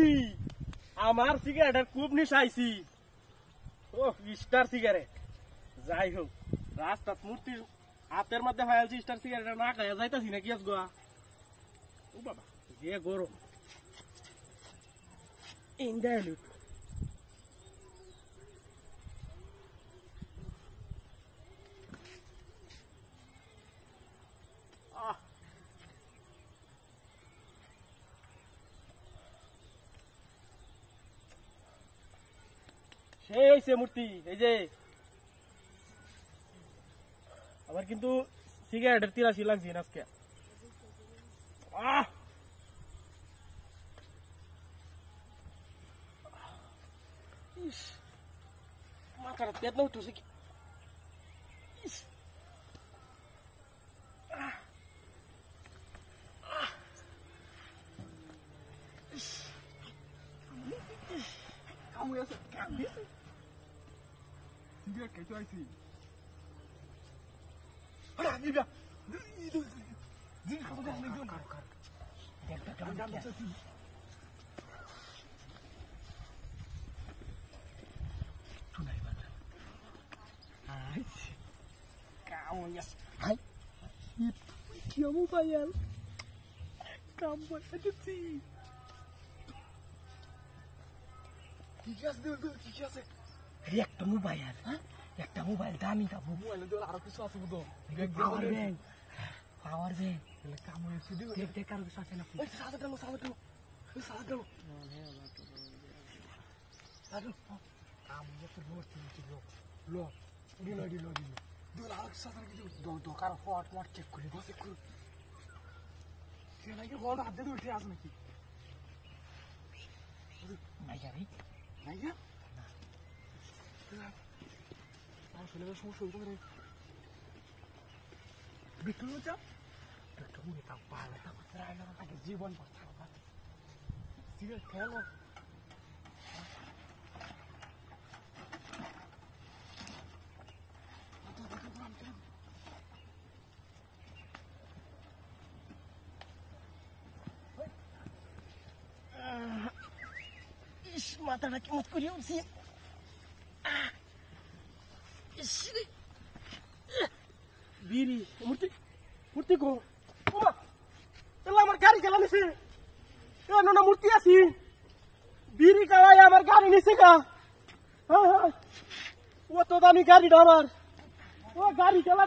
মূর্তি আমার সিগারেটের খুব নিশাইছি ও স্টার সিগারেট যাই হোক রাস্তাত মূর্তির হাতের মধ্যে হয়েছি স্টার সিগারেট না খাইয়া যাইতাছি না কি আজ গোয়া ও বাবা যে গরম ইন্ডিয়া লুক সেই হইছে মূর্তি এই যে আমার কিন্তু সিগারেটের 83 লাগছে আজকে মাথাটা পেট উঠছে কি Dia kayak itu sih. Ada ni dia. Zin kamu dah ni John. Tunai mana? Hai. Kamu yes. Hai. Kamu bayar. Kamu ada sih. Kikas dulu, kikas. একটা মোবাইল হ্যাঁ একটা মোবাইল দামি কাবু মোবাইল দল আরো কিছু আছে বুঝো পাওয়ার ব্যাংক এলে কাম হইছে দিও দেখ দেখ আর কিছু আছে না ওই সাদা দাও আরে কাম হইছে লো দিল দল আরো কিছু আছে কিছু দো কার ফট চেক করে বসে কর সে নাকি বড় হাতে দিয়ে উঠে আসে নাকি মাইয়া রে নাইয়া আর ছেলের সমস্যা হইতে পারে বিট্টু চা তুমি তা পালা তা রাইলা আগে জীবন বাঁচাও সিগারেট খেলো ইস মাথাটা কি মত করে উঠছি বিড়ি মূর্তি গো ওমা এলা আমার গাড়ি গেলা নিছে এ না মূর্তি আছি বিড়ি কালাই আমার গাড়ি নিছে গা ও তো দামি গাড়িটা আমার ও গাড়ি গেলা